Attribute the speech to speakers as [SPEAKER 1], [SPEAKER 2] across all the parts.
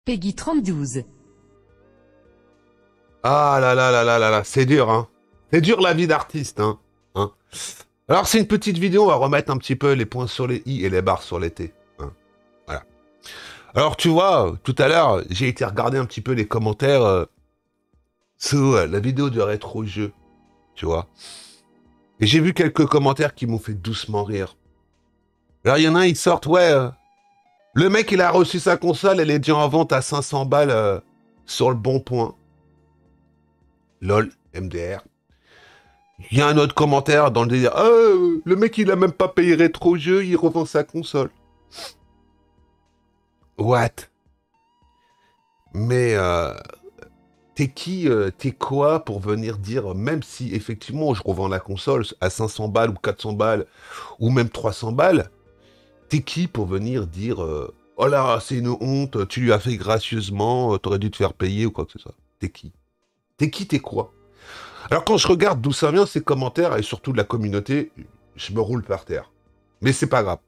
[SPEAKER 1] Peggy 32.
[SPEAKER 2] Ah là là là là là là, c'est dur, hein. C'est dur la vie d'artiste, hein. Alors c'est une petite vidéo, on va remettre un petit peu les points sur les i et les barres sur les t. Hein. Voilà. Alors tu vois, tout à l'heure, j'ai été regarder un petit peu les commentaires sur la vidéo de rétro jeu, tu vois. Et j'ai vu quelques commentaires qui m'ont fait doucement rire. Alors il y en a un, ils sortent, ouais, le mec il a reçu sa console, elle est déjà en vente à 500 balles sur le bon point. LOL, MDR. Il y a un autre commentaire dans le délire. Le mec il a même pas payé rétro jeu, il revend sa console. What? Mais t'es qui, t'es quoi pour venir dire, même si effectivement je revends la console à 500 balles ou 400 balles ou même 300 balles, t'es qui pour venir dire oh là c'est une honte, tu lui as fait gracieusement, t'aurais dû te faire payer ou quoi que ce soit. T'es qui? T'es qui, t'es quoi? Alors quand je regarde d'où ça vient ces commentaires et surtout de la communauté, je me roule par terre. Mais c'est pas grave.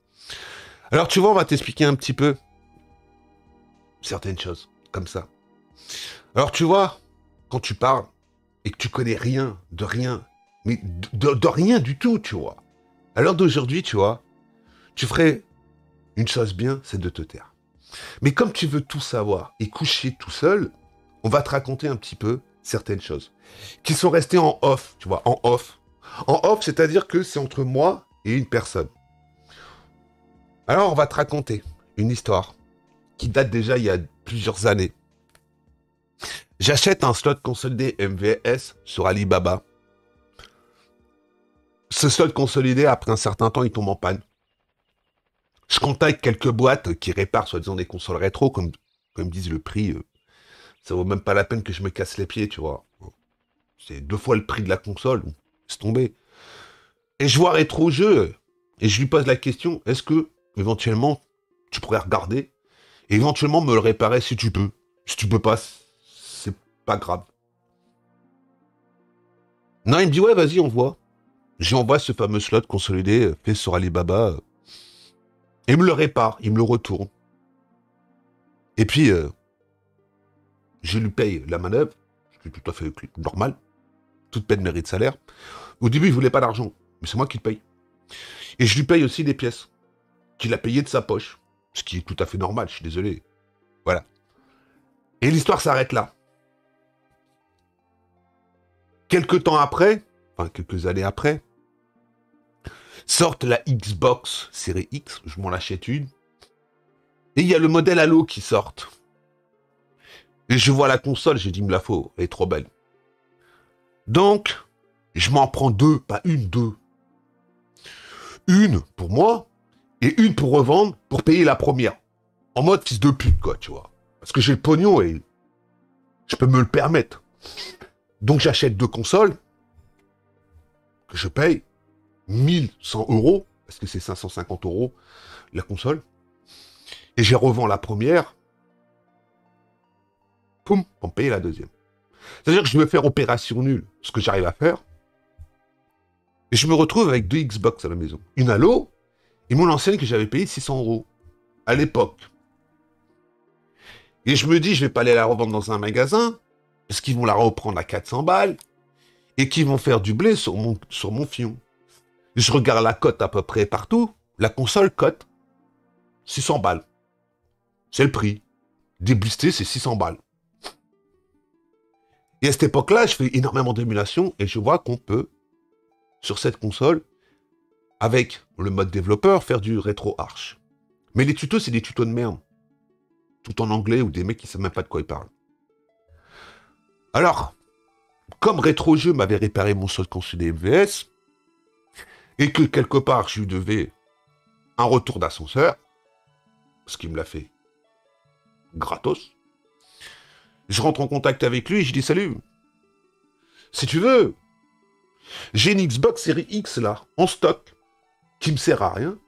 [SPEAKER 2] Alors tu vois, on va t'expliquer un petit peu certaines choses, comme ça. Alors tu vois, quand tu parles et que tu connais rien, de rien, mais de rien du tout, tu vois. À l'heure d'aujourd'hui, tu vois, tu ferais une chose bien, c'est de te taire. Mais comme tu veux tout savoir et coucher tout seul, on va te raconter un petit peu certaines choses qui sont restées en off, tu vois, en off. En off, c'est-à-dire que c'est entre moi et une personne. Alors, on va te raconter une histoire qui date déjà il y a plusieurs années. J'achète un slot consolidé MVS sur Alibaba. Ce slot consolidé, après un certain temps, il tombe en panne. Je contacte quelques boîtes qui réparent soi-disant des consoles rétro, comme disent le prix, ça vaut même pas la peine que je me casse les pieds, tu vois. C'est 2 fois le prix de la console, c'est tombé. Et je vois rétro jeu, et je lui pose la question, est-ce que, éventuellement, tu pourrais regarder, et éventuellement me le réparer si tu peux. Si tu peux pas, c'est pas grave. Non, il me dit, ouais, vas-y, on voit. J'envoie ce fameux slot consolidé fait sur Alibaba, et il me le répare, il me le retourne. Et puis, je lui paye la manœuvre, ce qui est tout à fait normal. Toute peine mérite salaire. Au début, il voulait pas d'argent, mais c'est moi qui le paye. Et je lui paye aussi des pièces qu'il a payées de sa poche, ce qui est tout à fait normal, je suis désolé. Voilà. Et l'histoire s'arrête là. Quelques temps après, enfin quelques années après, sortent la Xbox série X, je m'en achète une, et il y a le modèle Halo qui sort. Et je vois la console, j'ai dit, me la faut, elle est trop belle. Donc, je m'en prends 2, pas une, 2. Une pour moi, et une pour revendre, pour payer la première. En mode fils de pute, quoi, tu vois. Parce que j'ai le pognon et je peux me le permettre. Donc j'achète 2 consoles, que je paye 1100 euros, parce que c'est 550 euros la console, et je revends la première, poum, pour me payer la deuxième. C'est-à-dire que je vais faire opération nulle, ce que j'arrive à faire, et je me retrouve avec 2 Xbox à la maison. Une Halo, et mon ancienne que j'avais payé 600 euros, à l'époque. Et je me dis, je vais pas aller la revendre dans un magasin, parce qu'ils vont la reprendre à 400 balles, et qu'ils vont faire du blé sur mon fion. Je regarde la cote à peu près partout, la console cote 600 balles. C'est le prix. Déblisté, c'est 600 balles. Et à cette époque-là, je fais énormément d'émulation, et je vois qu'on peut, sur cette console, avec le mode développeur, faire du rétro-arch. Mais les tutos, c'est des tutos de merde. Tout en anglais, ou des mecs qui savent même pas de quoi ils parlent. Alors, comme Rétro-Jeu m'avait réparé mon solde consolidé MVS, et que quelque part je lui devais un retour d'ascenseur, ce qui me l'a fait gratos, je rentre en contact avec lui et je dis salut, si tu veux, j'ai une Xbox série X là, en stock, qui me sert à rien,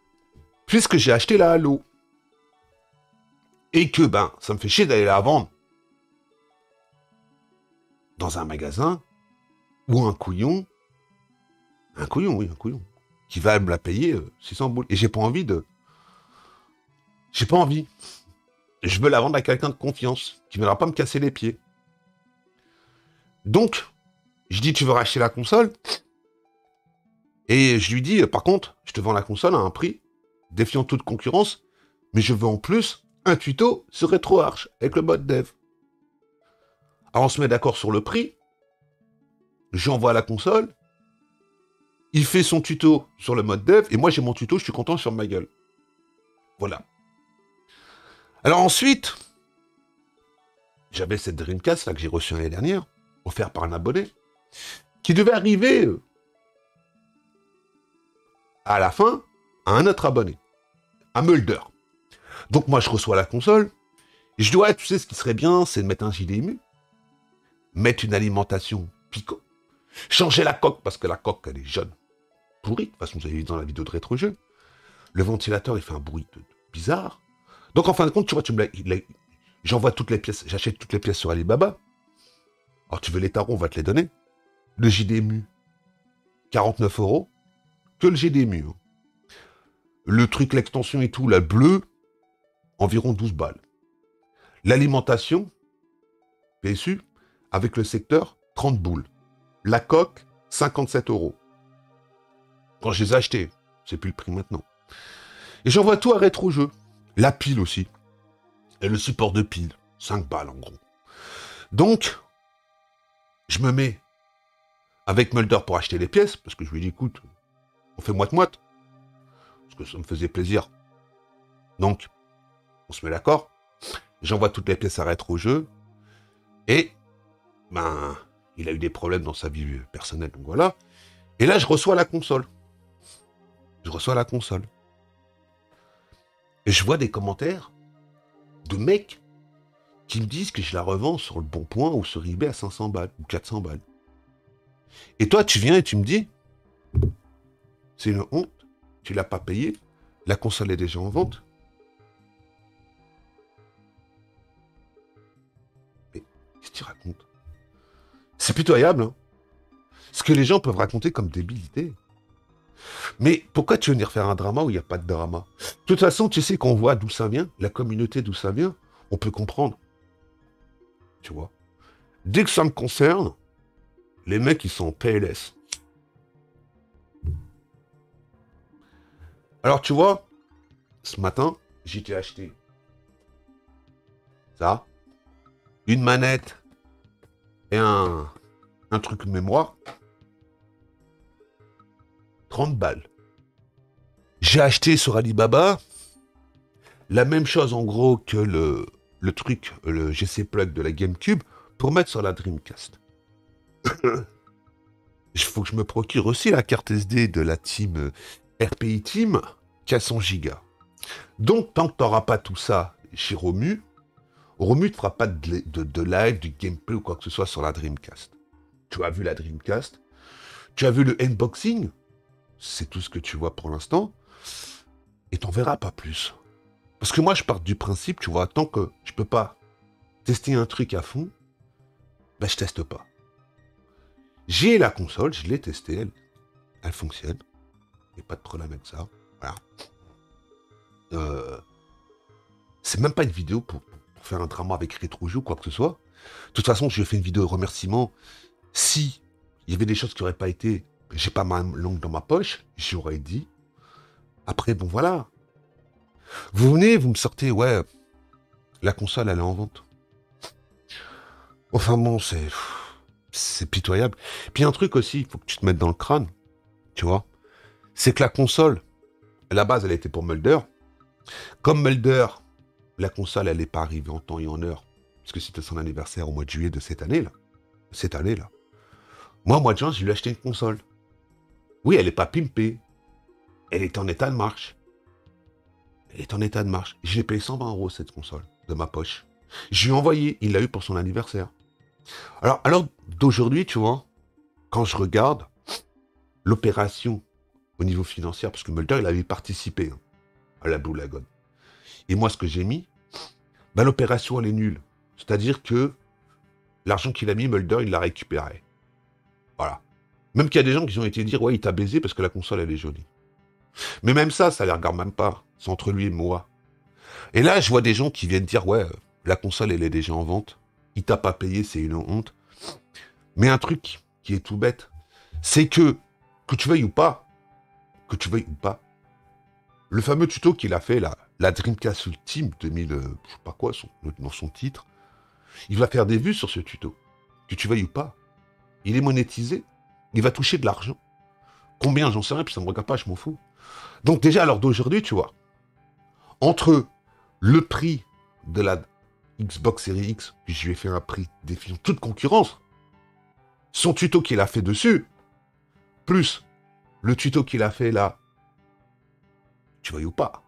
[SPEAKER 2] puisque j'ai acheté la Halo. Et que ça me fait chier d'aller la vendre dans un magasin ou un couillon, qui va me la payer 600 boules. Et j'ai pas envie. J'ai pas envie. Je veux la vendre à quelqu'un de confiance, qui ne viendra pas me casser les pieds. Donc, je dis, tu veux racheter la console? Et je lui dis, par contre, je te vends la console à un prix, défiant toute concurrence, mais je veux en plus un tuto sur RetroArch, avec le mode dev. Alors on se met d'accord sur le prix, j'envoie la console, il fait son tuto sur le mode dev, et moi j'ai mon tuto, je suis content sur ma gueule. Voilà. Alors ensuite, j'avais cette Dreamcast là que j'ai reçue l'année dernière, offerte par un abonné, qui devait arriver à la fin à un autre abonné, à Mulder. Donc moi je reçois la console, et je dis ouais, tu sais ce qui serait bien, c'est de mettre un JDMU, mettre une alimentation Pico, changer la coque, parce que la coque elle est jaune, pourrie, de toute façon vous avez vu dans la vidéo de rétro-jeu. Le ventilateur il fait un bruit bizarre. Donc en fin de compte, tu vois, j'envoie toutes les pièces, j'achète toutes les pièces sur Alibaba. Alors tu veux les tarots, on va te les donner. Le JDMU, 49 €, que le JDMU. Hein. Le truc, l'extension et tout, la bleue, environ 12 balles. L'alimentation, PSU, avec le secteur, 30 boules. La coque, 57 €. Quand je les ai achetés, c'est plus le prix maintenant. Et j'envoie tout à rétro-jeu. La pile aussi. Et le support de pile, 5 balles en gros. Donc, je me mets avec Mulder pour acheter les pièces, parce que je lui dis, écoute, on fait moite-moite. Parce que ça me faisait plaisir. Donc, on se met d'accord. J'envoie toutes les pièces à rétro-jeu. Et, ben, il a eu des problèmes dans sa vie personnelle, donc voilà. Et là, je reçois la console. Et je vois des commentaires de mecs qui me disent que je la revends sur le Bon Point ou sur eBay à 500 balles ou 400 balles. Et toi, tu viens et tu me dis, c'est une honte, tu l'as pas payé, la console est déjà en vente. Mais qu'est-ce que tu racontes? C'est pitoyable, hein? Ce que les gens peuvent raconter comme débilité. Mais pourquoi tu veux venir faire un drama où il n'y a pas de drama? De toute façon, tu sais qu'on voit d'où ça vient, la communauté d'où ça vient, on peut comprendre. Tu vois? Dès que ça me concerne, les mecs, ils sont en PLS. Alors, tu vois, ce matin, j'ai acheté ça, une manette et un truc de mémoire. 30 balles. J'ai acheté sur Alibaba la même chose en gros que le truc, le GC Plug de la GameCube pour mettre sur la Dreamcast. Il faut que je me procure aussi la carte SD de la team RPI Team qui a 100 Go. Donc, tant que tu n'auras pas tout ça chez Romu, Romu ne fera pas de live, du gameplay ou quoi que ce soit sur la Dreamcast. Tu as vu la Dreamcast, tu as vu le unboxing, c'est tout ce que tu vois pour l'instant, et t'en verras pas plus. Parce que moi, je pars du principe, tu vois, tant que je peux pas tester un truc à fond, ben je teste pas. J'ai la console, je l'ai testée, elle fonctionne. Il n'y a pas de problème avec ça. Voilà. C'est même pas une vidéo pour faire un drama avec RetroJeux ou quoi que ce soit. De toute façon, je fais une vidéo de remerciement. Si il y avait des choses qui n'auraient pas été, j'ai pas ma langue dans ma poche, j'aurais dit. Après, bon voilà. Vous venez, vous me sortez, ouais, la console, elle est en vente. Enfin bon, c'est pitoyable. Puis un truc aussi, il faut que tu te mettes dans le crâne, tu vois. C'est que la console, à la base, elle était pour Mulder. Comme Mulder, la console, elle n'est pas arrivée en temps et en heure, parce que c'était son anniversaire au mois de juillet de cette année-là. Moi, au mois de juin, je lui ai acheté une console. Oui, elle n'est pas pimpée. Elle est en état de marche. Je l'ai payé 120 € cette console, de ma poche. Je lui ai envoyé, il l'a eu pour son anniversaire. Alors d'aujourd'hui, tu vois, quand je regarde l'opération au niveau financier, parce que Mulder, il avait participé à la Blue Lagoon. Et moi, ce que j'ai mis, ben, l'opération, elle est nulle. C'est-à-dire que l'argent qu'il a mis, Mulder, il l'a récupéré. Voilà. Même qu'il y a des gens qui ont été dire, ouais, il t'a baisé parce que la console, elle est jolie. Mais même ça les regarde même pas. C'est entre lui et moi. Et là, je vois des gens qui viennent dire, ouais, la console, elle est déjà en vente. Il t'a pas payé, c'est une honte. Mais un truc qui est tout bête, c'est que tu veuilles ou pas, que tu veuilles ou pas, le fameux tuto qu'il a fait, là, la Dreamcast Ultime 2000, je sais pas quoi, dans son titre, il va faire des vues sur ce tuto. Que tu veuilles ou pas. Il est monétisé. Il va toucher de l'argent. Combien, j'en sais rien, puis ça me regarde pas, je m'en fous. Donc déjà, à l'heure d'aujourd'hui, tu vois, entre le prix de la Xbox Series X, puis je lui ai fait un prix défiant toute concurrence, son tuto qu'il a fait dessus, plus le tuto qu'il a fait là, tu vois ou pas.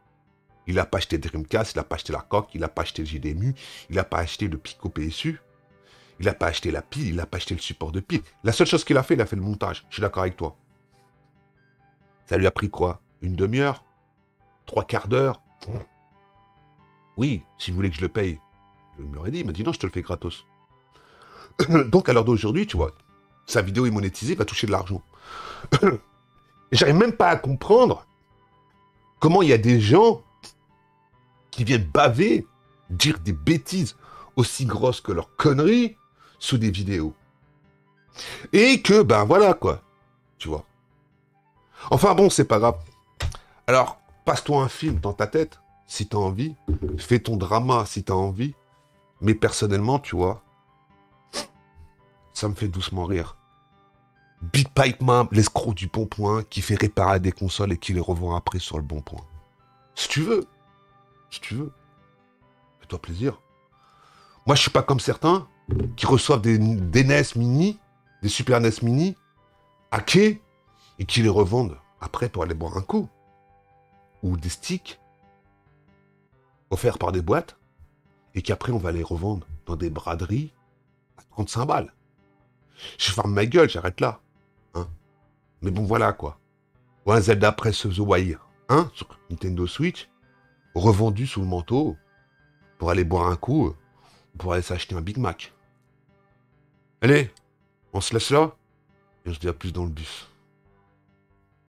[SPEAKER 2] Il n'a pas acheté Dreamcast, il n'a pas acheté la coque, il n'a pas acheté le JDMU, il n'a pas acheté le Pico PSU, il n'a pas acheté la pile, il n'a pas acheté le support de pile. La seule chose qu'il a fait le montage. Je suis d'accord avec toi. Ça lui a pris quoi? Une demi-heure? 3/4 d'heure? Oui, si vous voulez que je le paye. Il me l'aurait dit, il m'a dit non, je te le fais gratos. Donc à l'heure d'aujourd'hui, tu vois, sa vidéo est monétisée, il va toucher de l'argent. J'arrive même pas à comprendre comment il y a des gens qui viennent baver, dire des bêtises aussi grosses que leurs conneries sous des vidéos. Et que, ben voilà quoi, tu vois. Enfin bon, c'est pas grave. Alors, passe-toi un film dans ta tête, si t'as envie. Fais ton drama si t'as envie. Mais personnellement, tu vois, ça me fait doucement rire. Big Pipe Man, l'escroc du Bon Point, qui fait réparer des consoles et qui les revend après sur le Bon Point. Si tu veux. Si tu veux. Fais-toi plaisir. Moi, je suis pas comme certains qui reçoivent des NES mini, des Super NES mini, hackés, et qui les revendent après pour aller boire un coup. Ou des sticks offerts par des boîtes, et qu'après on va les revendre dans des braderies à 35 balles. Je ferme ma gueule, j'arrête là. Hein. Mais bon, voilà quoi. Ou un Zelda Breath of the Wild, hein, sur Nintendo Switch, revendu sous le manteau, pour aller boire un coup, pour aller s'acheter un Big Mac. Allez, on se laisse là, et on se dit à plus dans le bus.